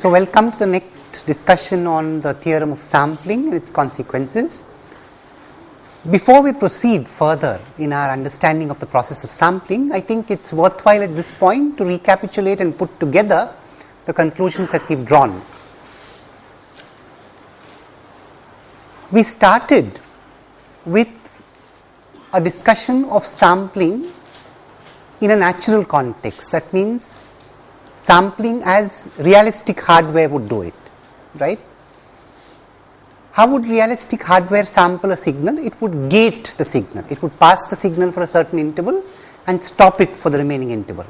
So, welcome to the next discussion on the theorem of sampling and its consequences. Before we proceed further in our understanding of the process of sampling, I think it is worthwhile at this point to recapitulate and put together the conclusions that we have drawn. We started with a discussion of sampling in a natural context. That means sampling as realistic hardware would do it, right? How would realistic hardware sample a signal? It would gate the signal. It would pass the signal for a certain interval and stop it for the remaining interval.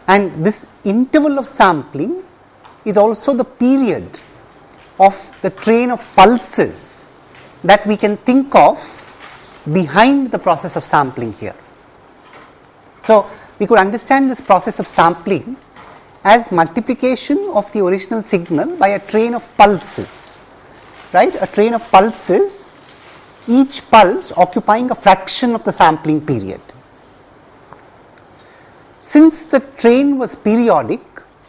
And this interval of sampling is also the period of the train of pulses that we can think of behind the process of sampling here. So, we could understand this process of sampling as multiplication of the original signal by a train of pulses, right? A train of pulses, each pulse occupying a fraction of the sampling period. Since the train was periodic,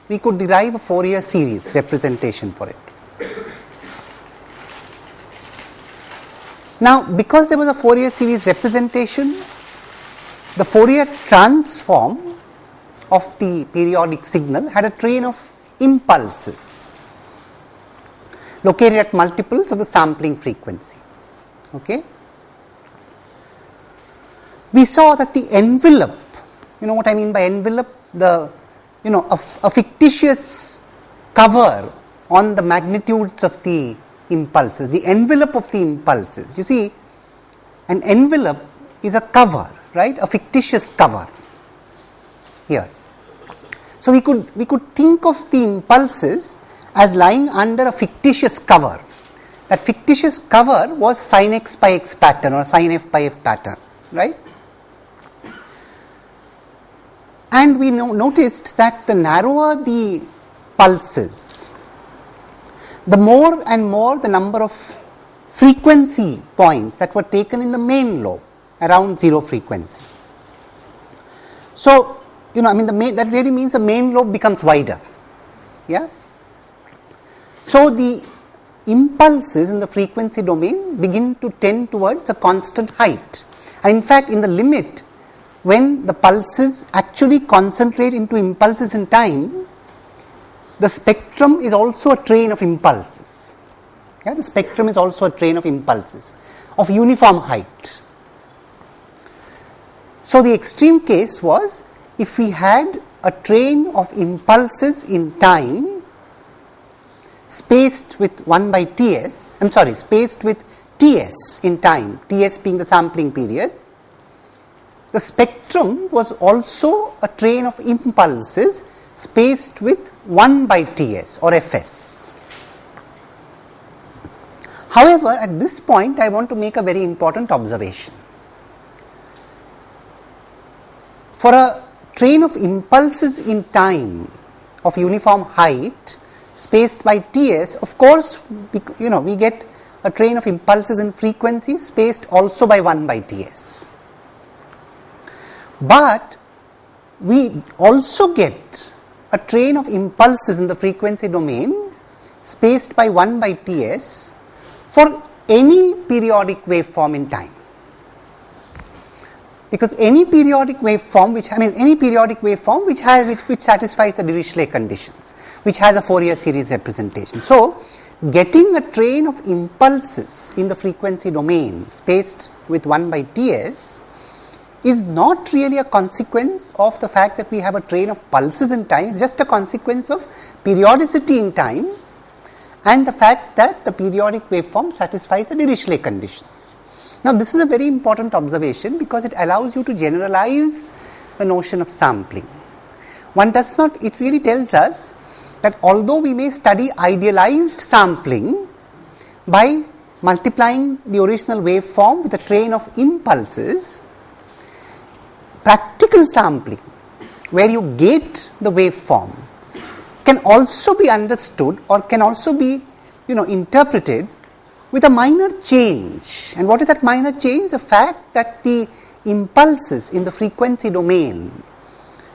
we could derive a Fourier series representation for it. Now, because there was a Fourier series representation, the Fourier transform of the periodic signal had a train of impulses located at multiples of the sampling frequency. Okay. We saw that the envelope, you know what I mean by envelope, the a fictitious cover on the magnitudes of the impulses, the envelope of the impulses. You see, an envelope is a cover, right? A fictitious cover here. So we could think of the impulses as lying under a fictitious cover. That fictitious cover was sin x by x pattern or sin f by f pattern, right? And we noticed that the narrower the pulses, the more and more the number of frequency points that were taken in the main lobe around zero frequency. So, that really means the main lobe becomes wider. Yeah. So, the impulses in the frequency domain begin to tend towards a constant height. And in fact, in the limit, when the pulses actually concentrate into impulses in time, the spectrum is also a train of impulses. Yeah, the spectrum is also a train of impulses of uniform height. So, the extreme case was if we had a train of impulses in time spaced with 1 by Ts, spaced with Ts in time, Ts being the sampling period, the spectrum was also a train of impulses spaced with 1 by Ts or Fs. However, at this point I want to make a very important observation. For a train of impulses in time of uniform height spaced by Ts, of course, we get a train of impulses in frequency spaced also by 1 by Ts. But we also get a train of impulses in the frequency domain spaced by 1 by Ts for any periodic waveform in time. Because any periodic waveform which satisfies the Dirichlet conditions, which has a Fourier series representation. So, getting a train of impulses in the frequency domain spaced with 1 by Ts is not really a consequence of the fact that we have a train of pulses in time. It is just a consequence of periodicity in time and the fact that the periodic waveform satisfies the Dirichlet conditions. Now, this is a very important observation because it allows you to generalize the notion of sampling. It really tells us that although we may study idealized sampling by multiplying the original waveform with a train of impulses, practical sampling, where you gate the waveform, can also be understood or can also be interpreted with a minor change. And what is that minor change? The fact that the impulses in the frequency domain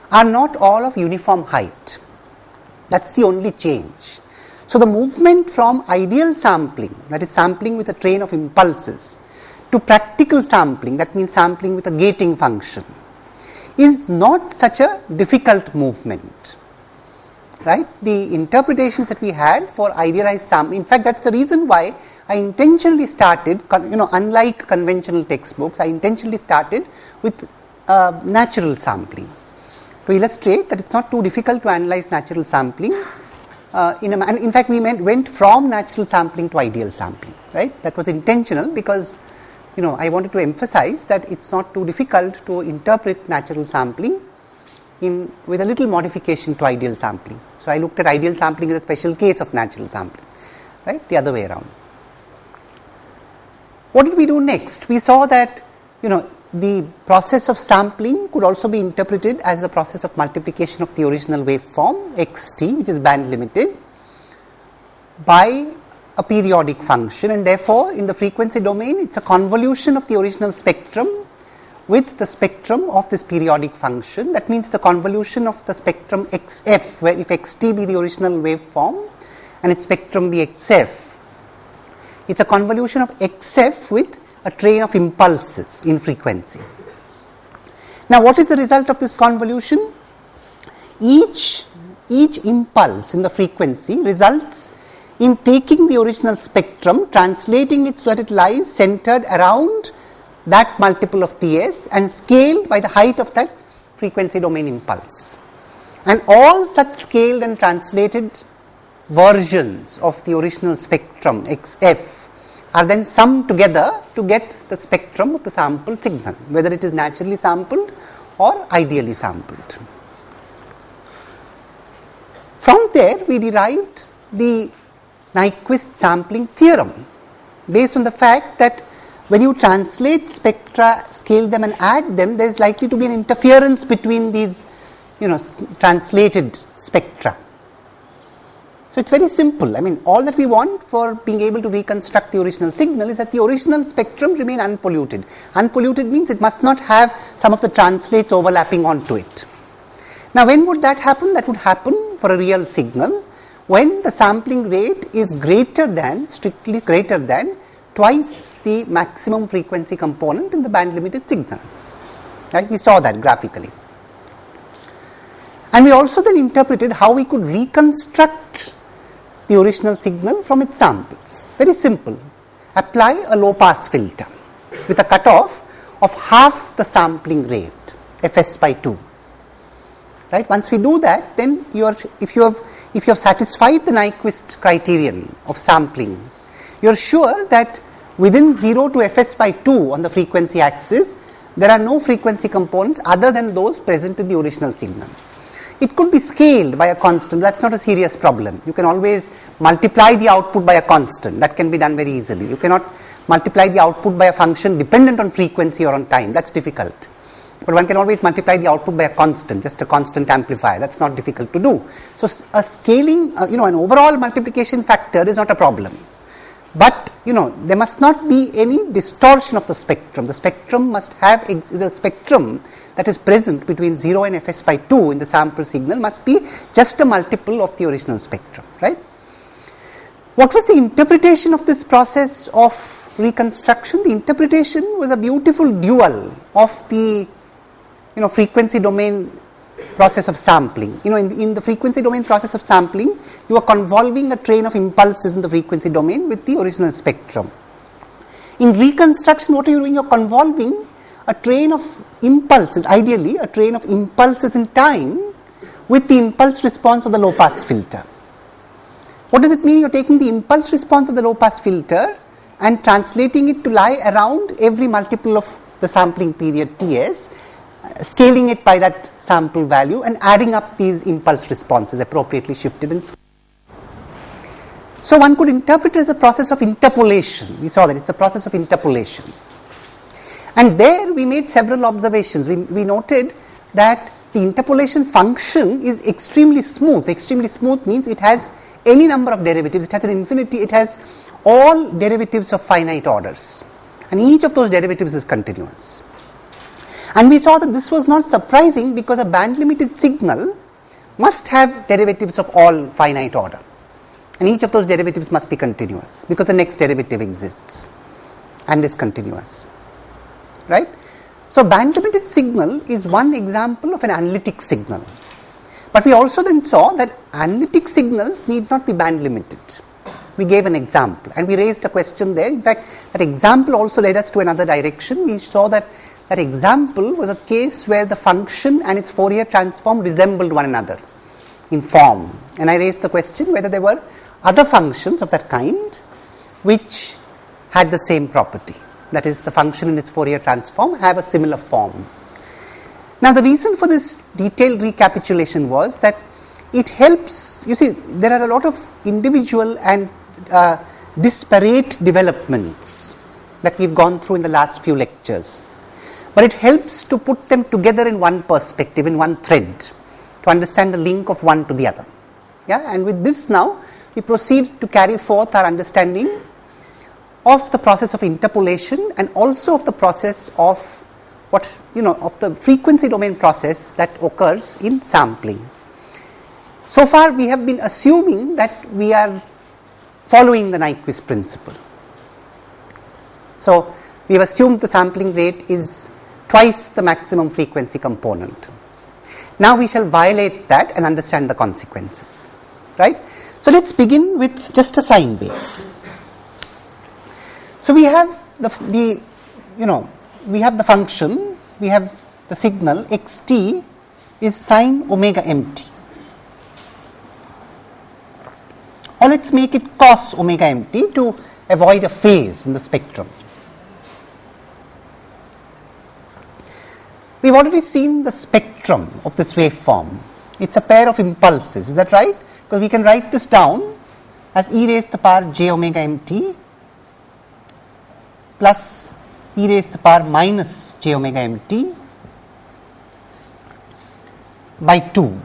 are not all of uniform height. That is the only change. So, the movement from ideal sampling, that is sampling with a train of impulses, to practical sampling, that means sampling with a gating function, is not such a difficult movement. Right? The interpretations that we had for idealized sampling, in fact, that is the reason why I intentionally started, unlike conventional textbooks, I intentionally started with natural sampling, to illustrate that it is not too difficult to analyze natural sampling. In fact, we went from natural sampling to ideal sampling, right? That was intentional because, I wanted to emphasize that it is not too difficult to interpret natural sampling with a little modification to ideal sampling. So, I looked at ideal sampling as a special case of natural sampling, right, the other way around. What did we do next? We saw that, the process of sampling could also be interpreted as the process of multiplication of the original waveform xt, which is band limited, by a periodic function, and therefore, in the frequency domain it is a convolution of the original spectrum with the spectrum of this periodic function. That means the convolution of the spectrum xf, where if xt be the original waveform and its spectrum be xf, it is a convolution of xf with a train of impulses in frequency. Now, what is the result of this convolution? Each impulse in the frequency results in taking the original spectrum, translating it so that it lies centered around that multiple of Ts and scaled by the height of that frequency domain impulse. And all such scaled and translated versions of the original spectrum xf are then summed together to get the spectrum of the sample signal, whether it is naturally sampled or ideally sampled. From there, we derived the Nyquist sampling theorem based on the fact that when you translate spectra, scale them and add them, there is likely to be an interference between these, translated spectra. So, it is very simple. I mean, all that we want for being able to reconstruct the original signal is that the original spectrum remain unpolluted. Unpolluted means it must not have some of the translates overlapping onto it. Now, when would that happen? That would happen for a real signal when the sampling rate is strictly greater than twice the maximum frequency component in the band limited signal. Right? We saw that graphically. And we also then interpreted how we could reconstruct the original signal from its samples. Very simple. Apply a low pass filter with a cutoff of half the sampling rate, Fs by 2. Right? Once we do that, then if you have satisfied the Nyquist criterion of sampling, you are sure that within 0 to Fs by 2 on the frequency axis, there are no frequency components other than those present in the original signal. It could be scaled by a constant, that is not a serious problem. You can always multiply the output by a constant, that can be done very easily. You cannot multiply the output by a function dependent on frequency or on time, that is difficult. But one can always multiply the output by a constant, just a constant amplifier, that is not difficult to do. So, a scaling, an overall multiplication factor is not a problem. But, there must not be any distortion of the spectrum. The spectrum must have, the spectrum that is present between 0 and Fs by 2 in the sample signal must be just a multiple of the original spectrum, right? What was the interpretation of this process of reconstruction? The interpretation was a beautiful dual of the, frequency domain process of sampling. In the frequency domain process of sampling, you are convolving a train of impulses in the frequency domain with the original spectrum. In reconstruction, what are you doing? You are convolving a train of impulses, ideally a train of impulses in time with the impulse response of the low pass filter. What does it mean? You are taking the impulse response of the low pass filter and translating it to lie around every multiple of the sampling period Ts, scaling it by that sample value and adding up these impulse responses appropriately shifted and scaled. So, one could interpret it as a process of interpolation. We saw that it is a process of interpolation. And there we made several observations. We noted that the interpolation function is extremely smooth. Extremely smooth means it has any number of derivatives. It has an infinity. It has all derivatives of finite orders. And each of those derivatives is continuous. And we saw that this was not surprising because a band limited signal must have derivatives of all finite order, and each of those derivatives must be continuous because the next derivative exists and is continuous, right. So, band limited signal is one example of an analytic signal, but we also then saw that analytic signals need not be band limited. We gave an example and we raised a question there. In fact, that example also led us to another direction. We saw that that example was a case where the function and its Fourier transform resembled one another in form, and I raised the question whether there were other functions of that kind which had the same property, that is, the function and its Fourier transform have a similar form. Now, the reason for this detailed recapitulation was that it helps, you see, there are a lot of individual and disparate developments that we've gone through in the last few lectures, but it helps to put them together in one perspective, in one thread, to understand the link of one to the other. Yeah, and with this now we proceed to carry forth our understanding of the process of interpolation and also of the process of what, of the frequency domain process that occurs in sampling. So far we have been assuming that we are following the Nyquist principle. So, we have assumed the sampling rate is twice the maximum frequency component. Now, we shall violate that and understand the consequences, right. So, let us begin with just a sine wave. So, we have we have the function, we have the signal xt is sine omega mt. Or let us make it cos omega mt to avoid a phase in the spectrum. We have already seen the spectrum of this waveform. It is a pair of impulses, is that right? Because we can write this down as e raised to the power j omega mt plus e raised to the power minus j omega mt by 2.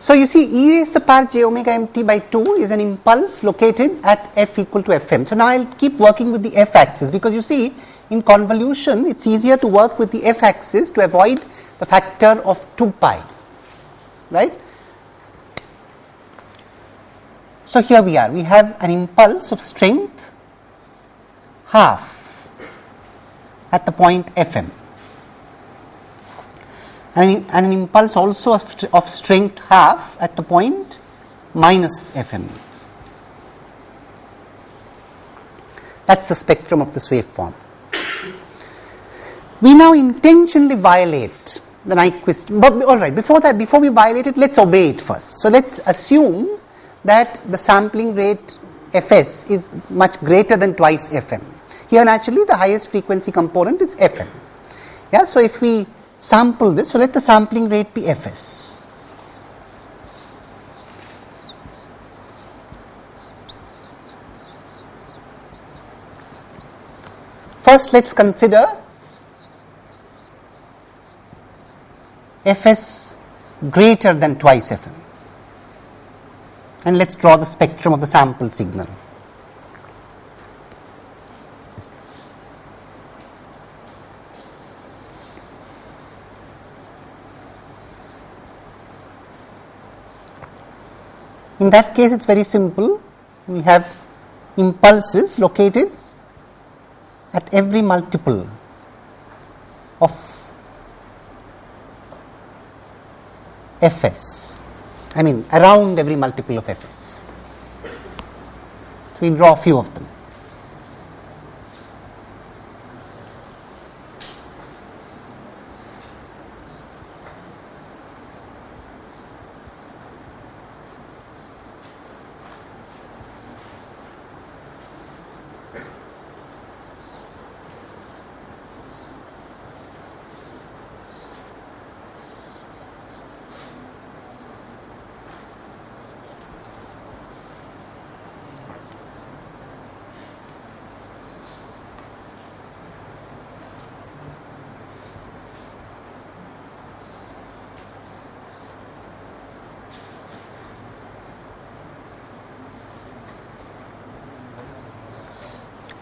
So, you see, e raised to the power j omega mt by 2 is an impulse located at f equal to fm. So, now I will keep working with the f axis, because you see in convolution it is easier to work with the f axis to avoid the factor of 2 pi, right. So, here we are, we have an impulse of strength half at the point fm. And an impulse also of strength half at the point minus fm. That is the spectrum of this waveform. We now intentionally violate the Nyquist, but alright, before that, before we violate it, let us obey it first. So, let us assume that the sampling rate fs is much greater than twice fm. Here naturally the highest frequency component is fm. Yeah, so, if we sample this, so let the sampling rate be fs. First, let us consider fs greater than twice fm, and let us draw the spectrum of the sample signal. In that case, it is very simple. We have impulses located at every multiple of fs, I mean around every multiple of fs. So, we draw a few of them.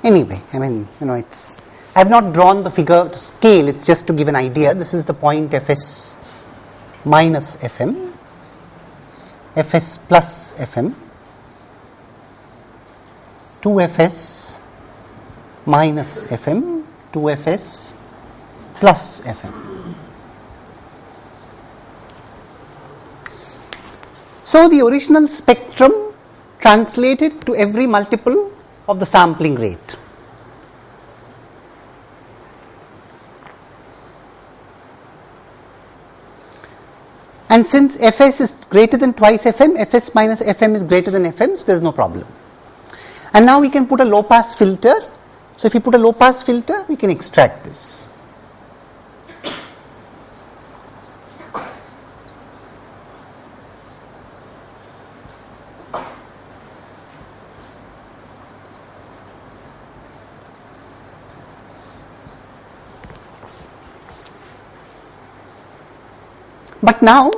Anyway, I mean, it's, I have not drawn the figure to scale, it's just to give an idea. This is the point Fs minus Fm, Fs plus Fm, 2Fs minus Fm, 2Fs plus Fm. So the original spectrum translated to every multiple of the sampling rate. And since Fs is greater than twice Fm, Fs minus Fm is greater than Fm, so there is no problem. And now we can put a low pass filter. So if you put a low pass filter, we can extract this. But now,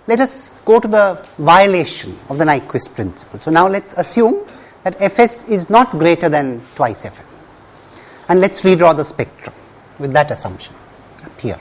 let us go to the violation of the Nyquist principle. So now let us assume that Fs is not greater than twice Fm. And let us redraw the spectrum with that assumption up here.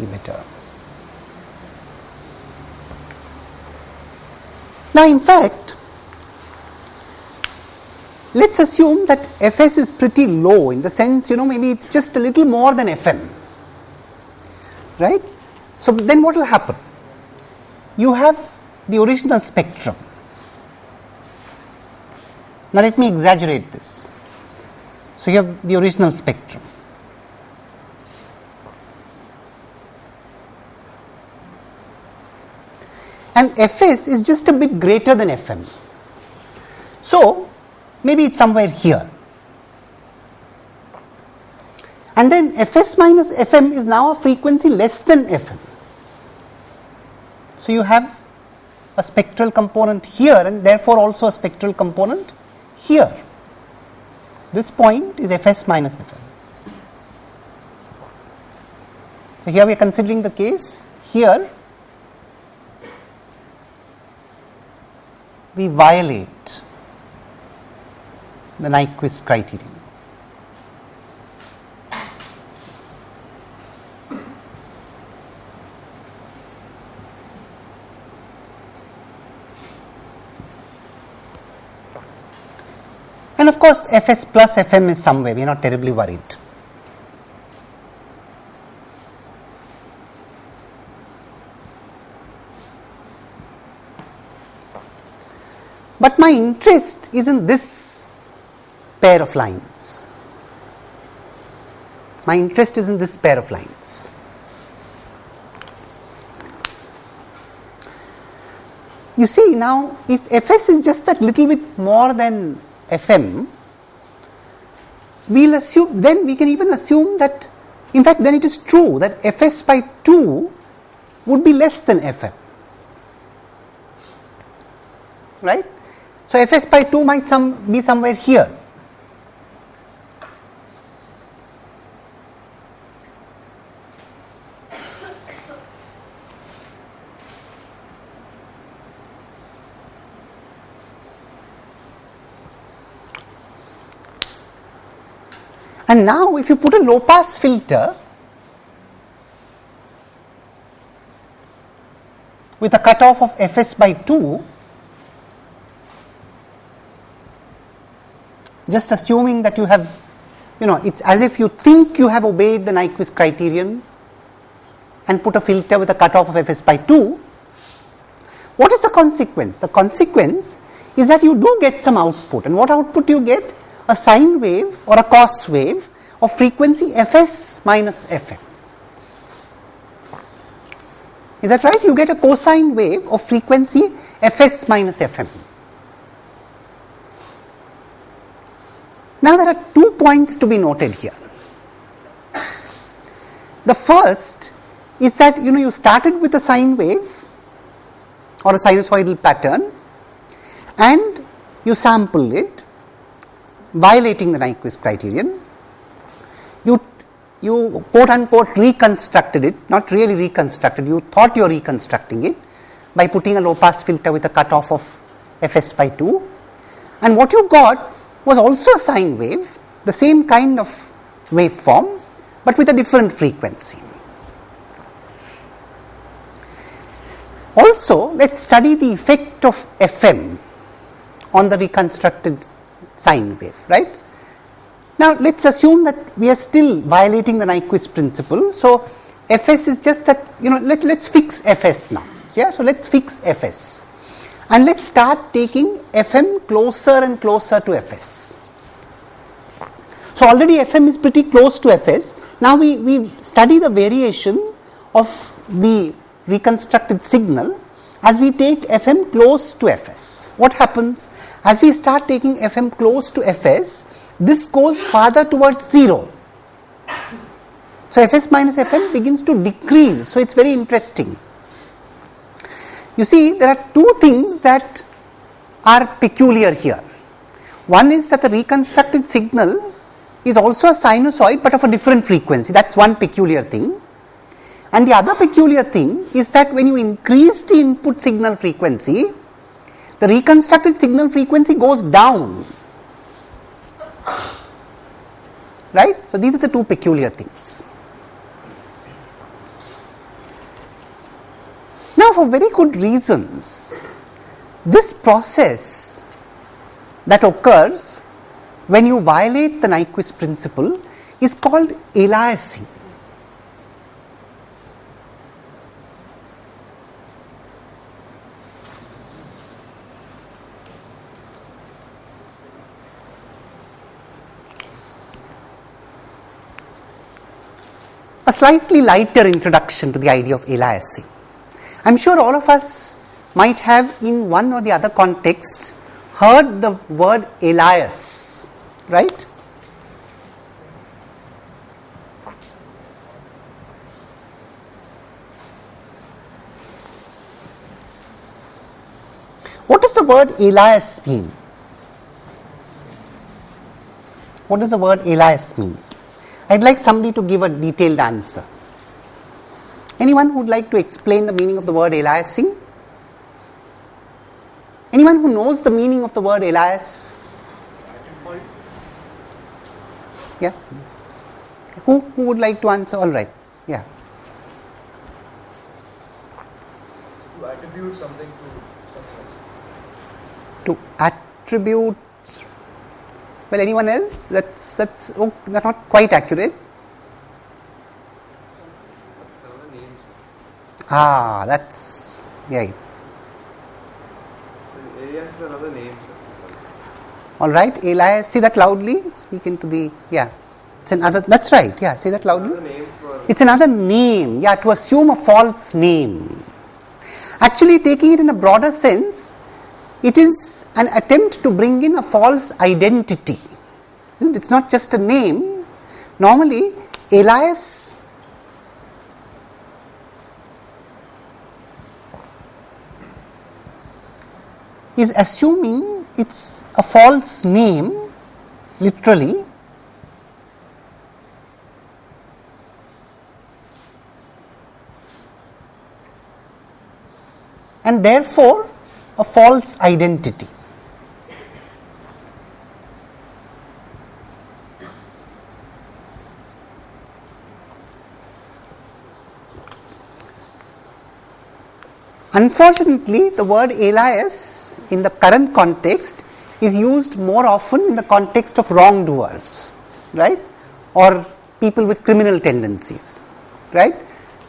Better. Now in fact, let us assume that Fs is pretty low, in the sense, maybe it's just a little more than Fm, right? So then what will happen? You have the original spectrum. Now let me exaggerate this. So you have the original spectrum. And Fs is just a bit greater than Fm. So maybe it's somewhere here. And then Fs minus Fm is now a frequency less than Fm. So you have a spectral component here and therefore also a spectral component here. This point is Fs minus Fm. So here we are considering the case here we violate the Nyquist criterion. And of course, Fs plus Fm is somewhere, we are not terribly worried. But my interest is in this pair of lines. My interest is in this pair of lines. You see now, if Fs is just that little bit more than Fm, we'll assume, then we can even assume that, in fact, then it is true that Fs by 2 would be less than Fm. Right? So Fs by 2 might be somewhere here. And now if you put a low pass filter with a cutoff of Fs by 2, just assuming that you have, it's as if you think you have obeyed the Nyquist criterion and put a filter with a cutoff of Fs by 2, what is the consequence? The consequence is that you do get some output. And what output you get? A sine wave or a cos wave of frequency Fs minus Fm. Is that right? You get a cosine wave of frequency Fs minus Fm. Now there are 2 points to be noted here. The first is that you started with a sine wave or a sinusoidal pattern and you sampled it violating the Nyquist criterion. You quote unquote reconstructed it, not really reconstructed, you thought you are reconstructing it by putting a low pass filter with a cutoff of Fs by 2, and what you got was also a sine wave, the same kind of waveform but with a different frequency. Also, let us study the effect of Fm on the reconstructed sine wave, right. Now, let us assume that we are still violating the Nyquist principle. So, Fs is just that, let us fix Fs now. Yeah? So, let us fix Fs and let us start taking Fm closer and closer to Fs. So, already Fm is pretty close to Fs. Now, we study the variation of the reconstructed signal as we take Fm close to Fs. What happens? As we start taking Fm close to Fs, this goes farther towards 0. So, Fs minus Fm begins to decrease. So, it is very interesting. You see, there are two things that are peculiar here. One is that the reconstructed signal is also a sinusoid but of a different frequency. That is one peculiar thing. And the other peculiar thing is that when you increase the input signal frequency, the reconstructed signal frequency goes down. Right? So, these are the two peculiar things. Now, for very good reasons, this process that occurs when you violate the Nyquist principle is called aliasing. A slightly lighter introduction to the idea of aliasing. I am sure all of us might have in one or the other context heard the word alias, right? What does the word alias mean? What does the word alias mean? I would like somebody to give a detailed answer. Anyone who would like to explain the meaning of the word aliasing? Anyone who knows the meaning of the word alias? Yeah. Who would like to answer? All right. Yeah. To attribute something to something else. To attribute. Well, anyone else? That's not quite accurate. Ah, that's right. So alias is another name. All right, alias. See that loudly. Speak into the It's another. That's right. Yeah, say that loudly. Another name for It's another name. Yeah, to assume a false name. Actually, taking it in a broader sense, it is an attempt to bring in a false identity. It's not just a name. Normally, alias is assuming it's a false name, literally, and therefore a false identity. Unfortunately, the word alias in the current context is used more often in the context of wrongdoers, right, or people with criminal tendencies, right.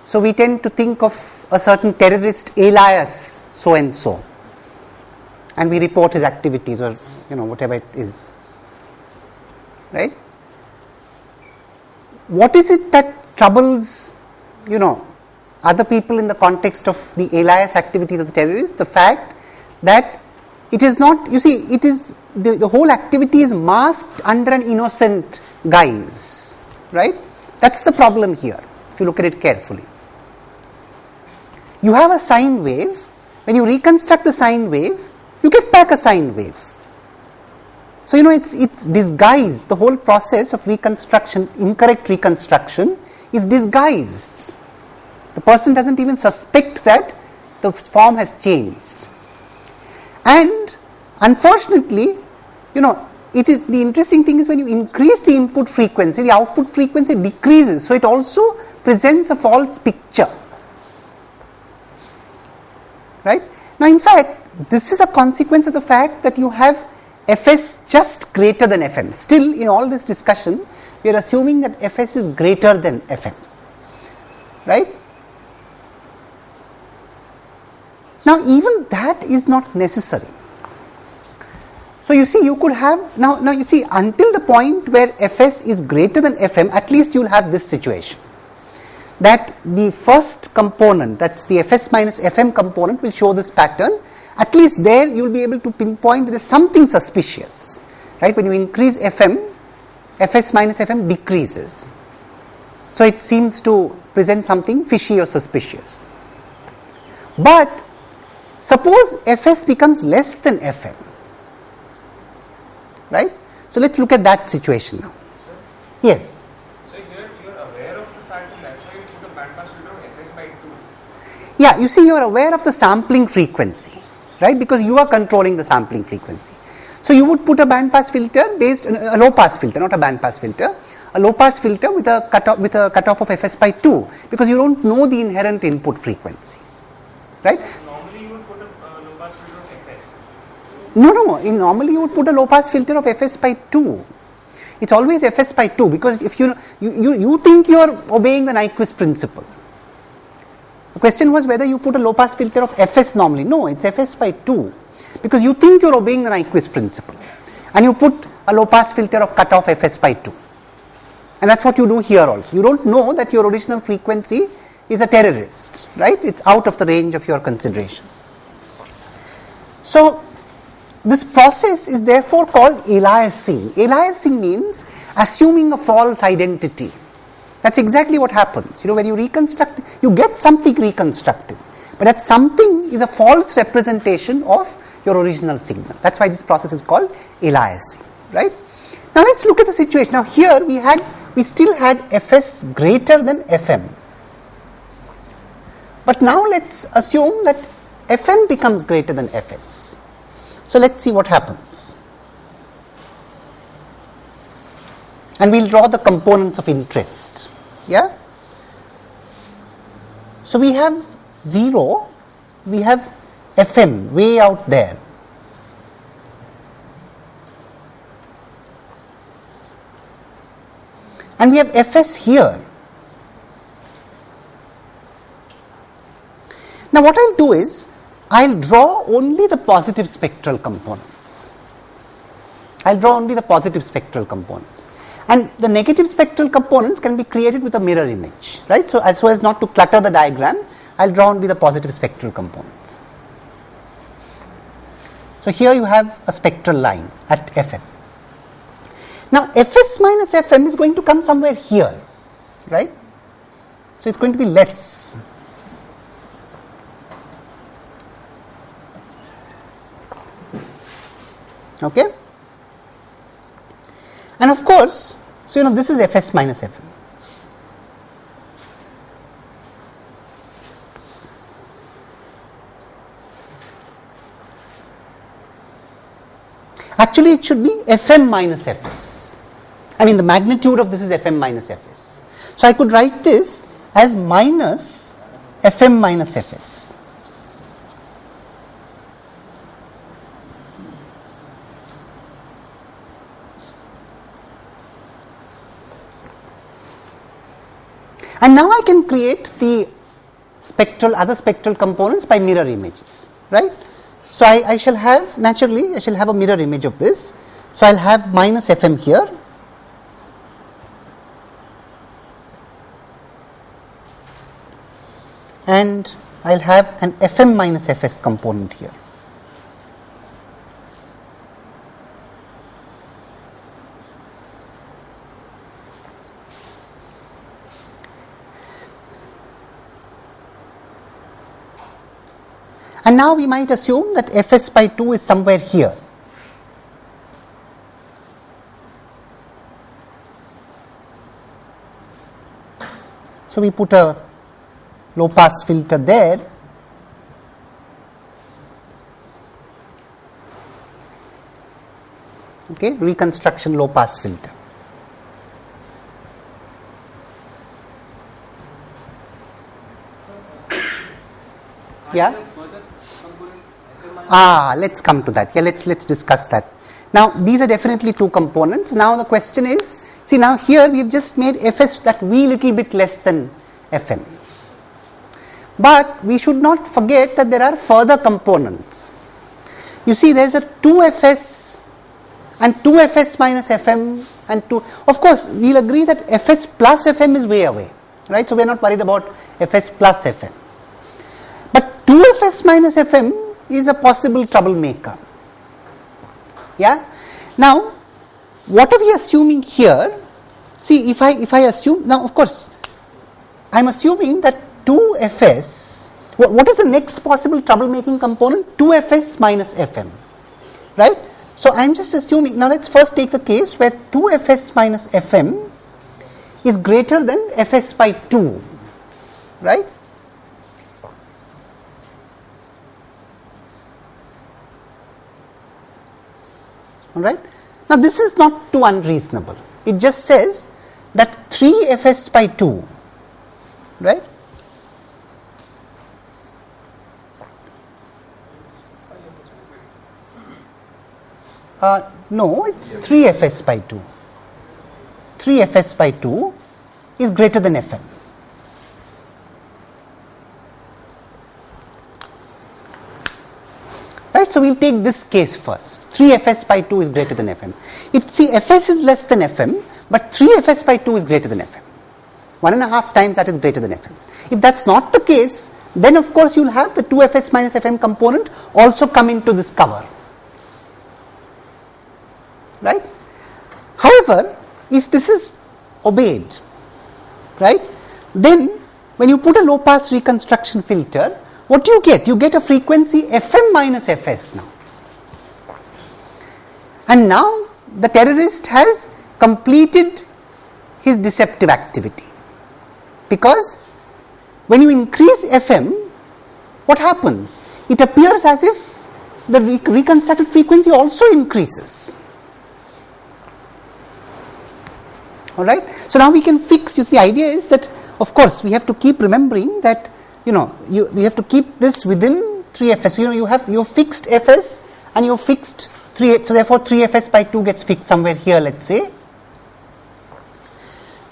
So, we tend to think of a certain terrorist alias so and so, and we report his activities or whatever it is, right. What is it that troubles other people in the context of the alias activities of the terrorists? The fact that it is not, you see, it is the whole activity is masked under an innocent guise, right. That is the problem here. if you look at it carefully. You have a sine wave. When you reconstruct the sine wave, you get back a sine wave. So, it's disguised. The whole process of reconstruction, incorrect reconstruction, is disguised. The person doesn't even suspect that the form has changed. And unfortunately, it is the interesting thing is when you increase the input frequency, the output frequency decreases. So, it also presents a false picture. Right? Now, in fact, this is a consequence of the fact that you have Fs just greater than Fm. Still, in all this discussion, we are assuming that Fs is greater than Fm. Right? Now, even that is not necessary. So, you see, you could have, now you see, until the point where Fs is greater than Fm, at least you will have this situation. That the first component, that is the Fs minus Fm component, will show this pattern. At least there you will be able to pinpoint there is something suspicious, right? When you increase Fm, Fs minus Fm decreases. So, it seems to present something fishy or suspicious. But suppose Fs becomes less than Fm, right? So, let us look at that situation now. Sir? Yes. So, here you are aware of the fact that that's why you put a bandpass filter of Fs by 2. Yeah, you see, you are aware of the sampling frequency, right, because you are controlling the sampling frequency. So, you would put a bandpass filter based on a low pass filter, not a bandpass filter, a low pass filter with a cutoff of Fs by 2, because you don't know the inherent input frequency, right. Normally you would put a low pass filter of Fs. No, normally you would put a low pass filter of Fs by 2. It's always Fs by 2, because if you think you are obeying the Nyquist principle. The question was whether you put a low pass filter of Fs normally. No, it's Fs by 2, because you think you are obeying the Nyquist principle, and you put a low pass filter of cutoff Fs by 2, and that's what you do here also. You don't know that your original frequency is a terrorist, right? It's out of the range of your consideration. So, this process is therefore called aliasing. Aliasing means assuming a false identity. That's exactly what happens. When you reconstruct, you get something reconstructed, but that something is a false representation of your original signal. That's why this process is called aliasing, right? Now, let's look at the situation. Now, here we still had Fs greater than Fm, but now let's assume that Fm becomes greater than Fs. So, let's see what happens, and we will draw the components of interest. Yeah. So, we have 0, we have Fm way out there, and we have Fs here. Now, what I will do is, I will draw only the positive spectral components. I will draw only the positive spectral components, and the negative spectral components can be created with a mirror image, right. So as not to clutter the diagram, I will draw only the positive spectral components. So, here you have a spectral line at Fm. Now, Fs minus Fm is going to come somewhere here, right. So, it is going to be less. Okay. And of course, so this is Fs minus Fm. Actually, it should be Fm minus Fs. I mean, the magnitude of this is Fm minus Fs. So, I could write this as minus Fm minus Fs. And now I can create the other spectral components by mirror images, right. So, I shall have, naturally I shall have a mirror image of this. So, I will have minus Fm here, and I will have an Fm minus Fs component here. And now we might assume that Fs by 2 is somewhere here. So we put a low pass filter there. Okay, reconstruction low pass filter. Yeah. Let's come to that. Yeah, let's discuss that. Now these are definitely two components. Now the question is, see, now here we have just made Fs that wee little bit less than Fm. But we should not forget that there are further components. You see, there is a 2Fs and 2Fs minus Fm and 2. Of course, we will agree that Fs plus Fm is way away, right? So we are not worried about Fs plus Fm. But 2Fs minus Fm is a possible troublemaker. Yeah. Now, what are we assuming here? See, if I assume, now of course, I am assuming that 2Fs, what is the next possible troublemaking component? 2Fs minus Fm, right? So I am just assuming, now let's first take the case where 2Fs minus Fm is greater than Fs by 2, right? Alright. Now this is not too unreasonable. It just says that 3Fs by 2, right? No, it's 3Fs by 2. 3Fs by 2 is greater than Fm. Right, so we will take this case first. 3Fs by 2 is greater than Fm. See, Fs is less than Fm, but 3Fs by 2 is greater than Fm. 1.5 times that is greater than Fm. If that's not the case, then of course you will have the 2Fs minus Fm component also come into this cover. Right? However, if this is obeyed, right, then when you put a low pass reconstruction filter, what do you get? You get a frequency Fm minus Fs now. And now the terrorist has completed his deceptive activity. Because when you increase Fm, what happens? It appears as if the reconstructed frequency also increases. Alright. So now we can fix, you see, the idea is that of course we have to keep remembering that we have to keep this within 3Fs. You have fixed Fs and you fixed 3, so therefore 3Fs by 2 gets fixed somewhere here, let's say.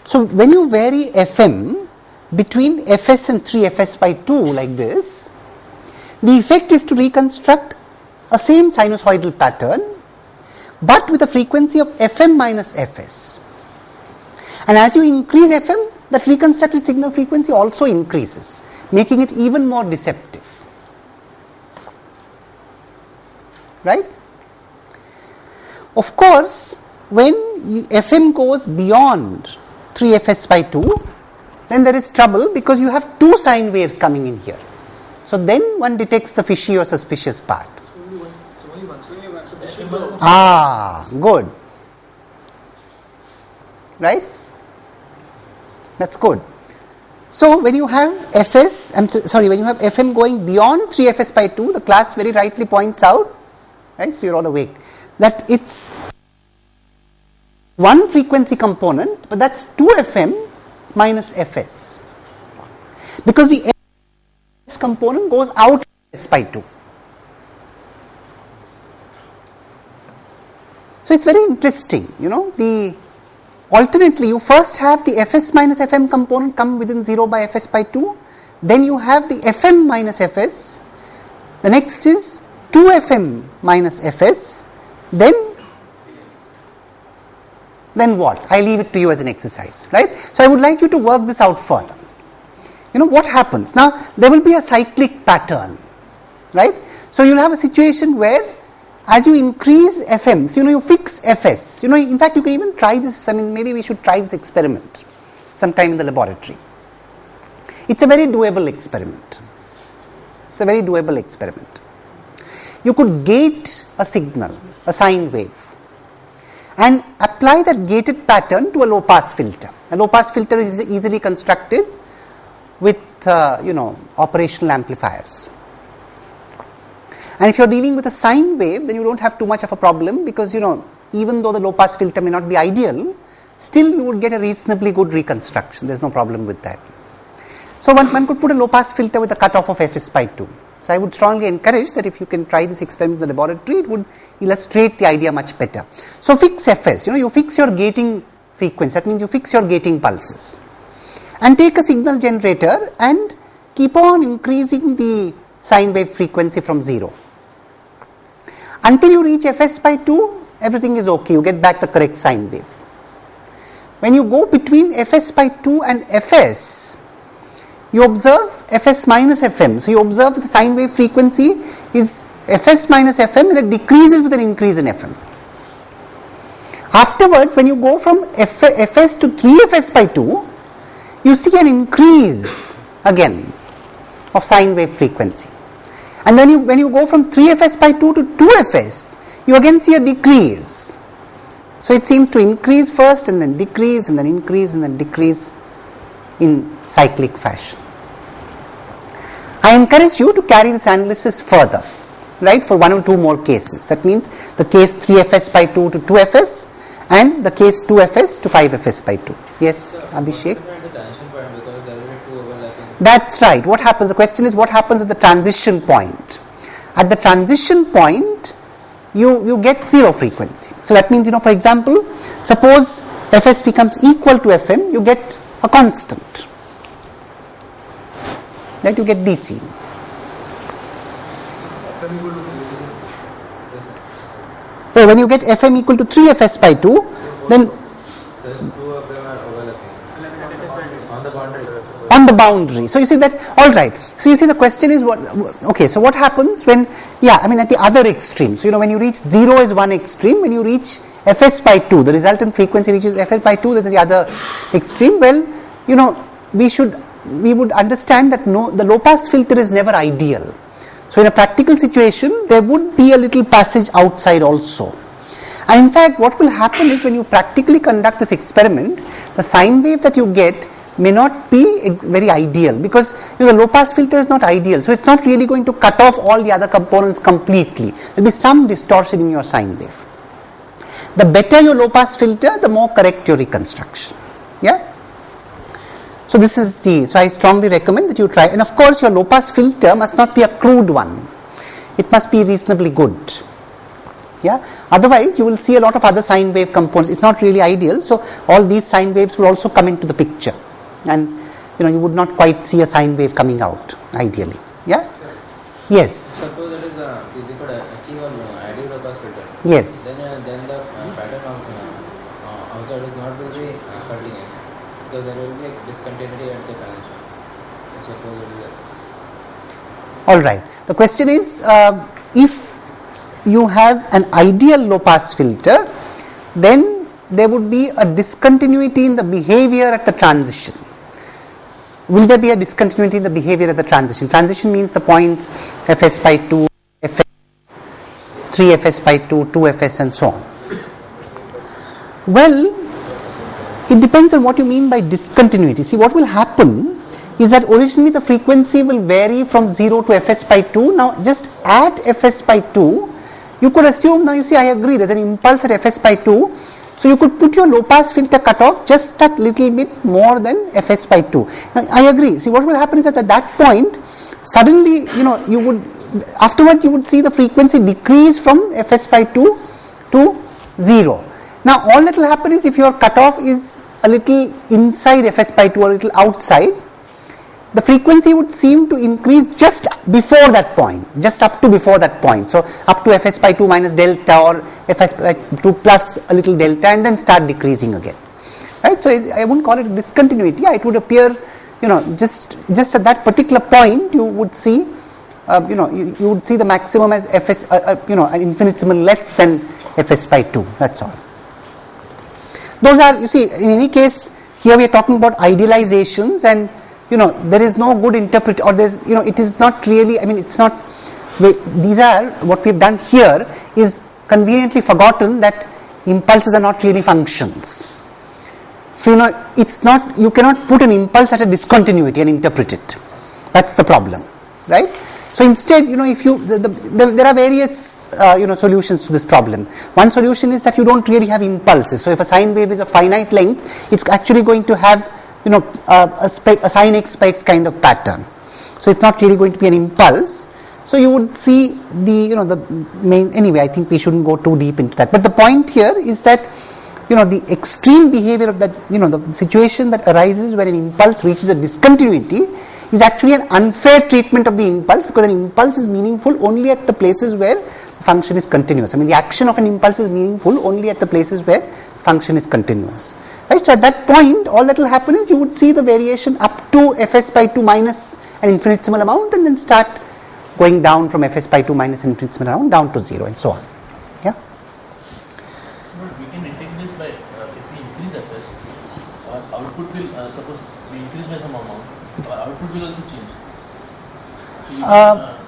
So when you vary Fm between Fs and 3Fs by 2 like this, the effect is to reconstruct a same sinusoidal pattern but with a frequency of Fm minus Fs. And as you increase Fm, that reconstructed signal frequency also increases, making it even more deceptive. Right? Of course, when Fm goes beyond 3Fs by 2, then there is trouble because you have two sine waves coming in here. So then one detects the fishy or suspicious part. Good. Right? That's good. So when you have when you have Fm going beyond 3Fs by 2, the class very rightly points out, right? So you're all awake, that it's one frequency component, but that's 2Fm minus Fs. Because the Fs component goes out S by 2. So it's very interesting, alternately, you first have the Fs minus Fm component come within 0 by Fs by 2, then you have the Fm minus Fs, the next is 2Fm minus Fs, then what? I leave it to you as an exercise, right? So I would like you to work this out further. What happens? Now, there will be a cyclic pattern, right? So you will have a situation where as you increase Fms, you fix Fs. In fact, you can even try this. Maybe we should try this experiment sometime in the laboratory. It's a very doable experiment. It's a very doable experiment. You could gate a signal, a sine wave, and apply that gated pattern to a low pass filter. A low pass filter is easily constructed with operational amplifiers. And if you are dealing with a sine wave, then you don't have too much of a problem, because even though the low pass filter may not be ideal, still you would get a reasonably good reconstruction. There is no problem with that. So one could put a low pass filter with a cutoff of Fs by 2. So I would strongly encourage that if you can try this experiment in the laboratory, it would illustrate the idea much better. So fix Fs, you fix your gating frequency, that means you fix your gating pulses, and take a signal generator and keep on increasing the sine wave frequency from 0. Until you reach Fs by 2, everything is okay, you get back the correct sine wave. When you go between Fs by 2 and Fs, you observe Fs minus Fm. So you observe that the sine wave frequency is Fs minus Fm, and it decreases with an increase in Fm. Afterwards, when you go from Fs to 3Fs by 2, you see an increase again of sine wave frequency. And then when you go from 3Fs by 2 to 2Fs, you again see a decrease. So it seems to increase first and then decrease and then increase and then decrease in cyclic fashion. I encourage you to carry this analysis further, right, for 1 or 2 more cases. That means the case 3Fs by 2 to 2Fs and the case 2Fs to 5Fs by 2. Yes, Abhishek? That's right. What happens? The question is, what happens at the transition point? At the transition point, you get 0 frequency. So that means, for example, suppose Fs becomes equal to Fm, you get a constant. Right? You get DC. So when you get Fm equal to 3Fs by 2, then on the boundary. So you see that, all right. So you see the question is what, okay, so what happens when, at the other extreme. So when you reach 0 is one extreme, when you reach Fs by 2, the resultant frequency reaches Fs by 2, that's the other extreme. Well, we would understand that the low pass filter is never ideal. So in a practical situation, there would be a little passage outside also. And in fact, what will happen is when you practically conduct this experiment, the sine wave that you get may not be very ideal, because the low pass filter is not ideal. So it's not really going to cut off all the other components completely. There will be some distortion in your sine wave. The better your low pass filter, the more correct your reconstruction. Yeah. So this is so I strongly recommend that you try, and of course your low pass filter must not be a crude one. It must be reasonably good. Yeah. Otherwise you will see a lot of other sine wave components. It's not really ideal. So all these sine waves will also come into the picture, and you would not quite see a sine wave coming out ideally. Yeah. Yes. Suppose that is we could achieve an ideal low pass filter. Yes. Then the pattern of outside is not will be continuous, because there will be a discontinuity at the transition. Suppose it is that. All right. The question is, if you have an ideal low pass filter, then there would be a discontinuity in the behavior at the transition. Will there be a discontinuity in the behavior at the transition? Transition means the points Fs by 2, Fs, 3Fs by 2, 2Fs and so on. Well, it depends on what you mean by discontinuity. See, what will happen is that originally the frequency will vary from 0 to Fs by 2. Now just at Fs by 2, you could assume, now you see I agree, there's an impulse at Fs by 2. So you could put your low pass filter cutoff just that little bit more than Fs by 2. Now I agree. See, what will happen is that at that point, suddenly, you would, afterwards you would see the frequency decrease from Fs by 2 to 0. Now all that will happen is, if your cutoff is a little inside Fs by 2 or a little outside, the frequency would seem to increase just before that point, just up to before that point. So up to Fs by 2 minus delta, or Fs by 2 plus a little delta, and then start decreasing again. Right? So I wouldn't call it discontinuity. It would appear, just at that particular point, you would see, you would see the maximum as Fs, an infinitesimal less than Fs by 2. That's all. Those are, you see, in any case, here we are talking about idealizations, and there is no good interpret, or there's, it is not really, I mean, it's not, these are, what we've done here is conveniently forgotten that impulses are not really functions. So, it's not, you cannot put an impulse at a discontinuity and interpret it. That's the problem, right? So instead, if you, there are various, solutions to this problem. One solution is that you don't really have impulses. So if a sine wave is of finite length, it's actually going to have, a sine x by x kind of pattern. So it's not really going to be an impulse. So you would see the, the main, anyway, I think we shouldn't go too deep into that. But the point here is that, the extreme behavior of that, the situation that arises when an impulse reaches a discontinuity is actually an unfair treatment of the impulse, because an impulse is meaningful only at the places where the function is continuous. I mean, the action of an impulse is meaningful only at the places where the function is continuous. Right? So at that point, all that will happen is you would see the variation up to fs by 2 minus an infinitesimal amount, and then start going down from fs by 2 minus an infinitesimal amount down to 0 and so on. Yeah? But we can detect this by, if we increase fs, our output will, suppose we increase by some amount, our output will also change.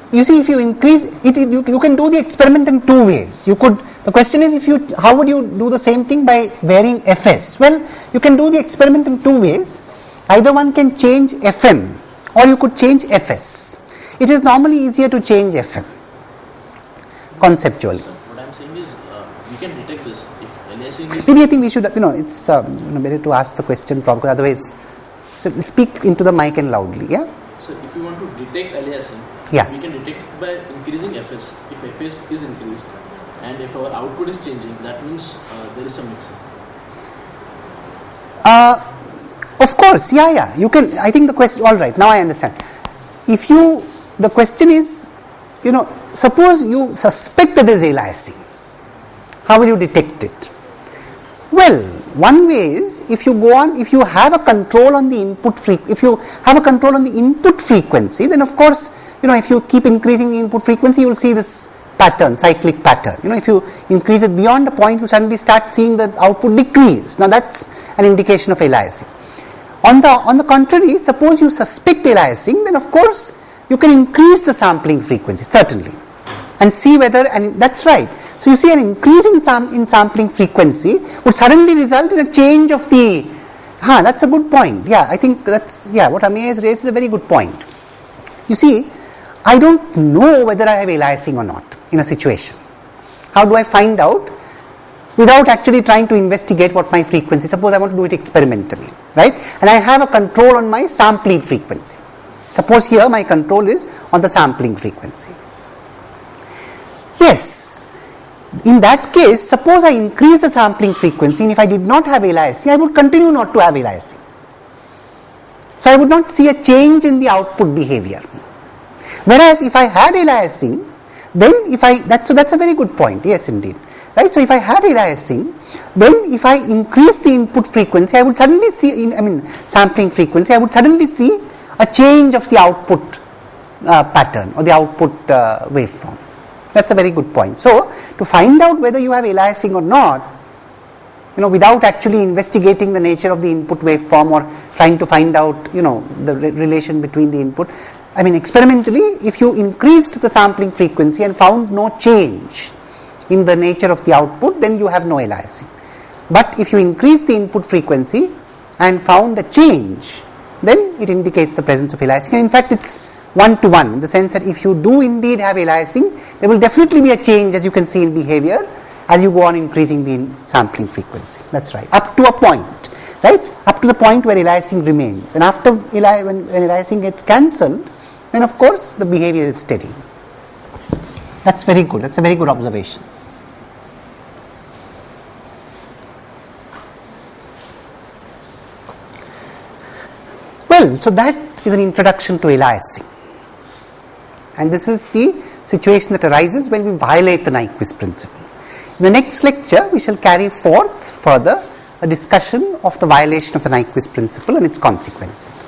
So you see, if you increase it, you can do the experiment in two ways. You could, the question is, how would you do the same thing by varying fs? Well, you can do the experiment in two ways. Either one can change fm, or you could change fs. It is normally easier to change fm, conceptually. So what I am saying is, we can detect this if aliasing is. Maybe I think we should, it's better to ask the question properly, otherwise, so speak into the mic and loudly, yeah? So if you want to detect aliasing, Yeah. we can detect it by increasing fs. If fs is increased and if our output is changing, that means there is some mixing. Of course, yeah, you can, I think the question, all right, now I understand. If you, the question is, suppose you suspect that there is aliasing, how will you detect it? Well, one way is, if you go on, if you have a control on the input if you have a control on the input frequency, then of course, if you keep increasing the input frequency, you will see this pattern, cyclic pattern. If you increase it beyond a point, you suddenly start seeing the output decrease. Now that's an indication of aliasing. On the contrary, suppose you suspect aliasing, then of course you can increase the sampling frequency, certainly, and see whether, and that's right. So you see an increase in sampling frequency would suddenly result in a change of the, that's a good point. Yeah, I think that's, what Amey has raised is a very good point. You see, I don't know whether I have aliasing or not in a situation. How do I find out? Without actually trying to investigate what my frequency, suppose I want to do it experimentally, right? And I have a control on my sampling frequency. Suppose here my control is on the sampling frequency. Yes, in that case, suppose I increase the sampling frequency, and if I did not have aliasing, I would continue not to have aliasing. So I would not see a change in the output behavior. Whereas if I had aliasing, then that's a very good point, yes indeed. Right? So if I had aliasing, then if I increase the input frequency, I would suddenly see, sampling frequency, I would suddenly see a change of the output pattern or the output waveform. That's a very good point. So to find out whether you have aliasing or not, without actually investigating the nature of the input waveform or trying to find out, the relation between the input, experimentally, if you increased the sampling frequency and found no change in the nature of the output, then you have no aliasing. But if you increase the input frequency and found a change, then it indicates the presence of aliasing. And in fact, it's one-to-one, in the sense that if you do indeed have aliasing, there will definitely be a change, as you can see in behavior, as you go on increasing the sampling frequency. That's right, up to a point, right? Up to the point where aliasing remains. And after when aliasing gets cancelled, then of course the behavior is steady. That's very good. That's a very good observation. Well, so that is an introduction to aliasing. And this is the situation that arises when we violate the Nyquist principle. In the next lecture, we shall carry forth further a discussion of the violation of the Nyquist principle and its consequences.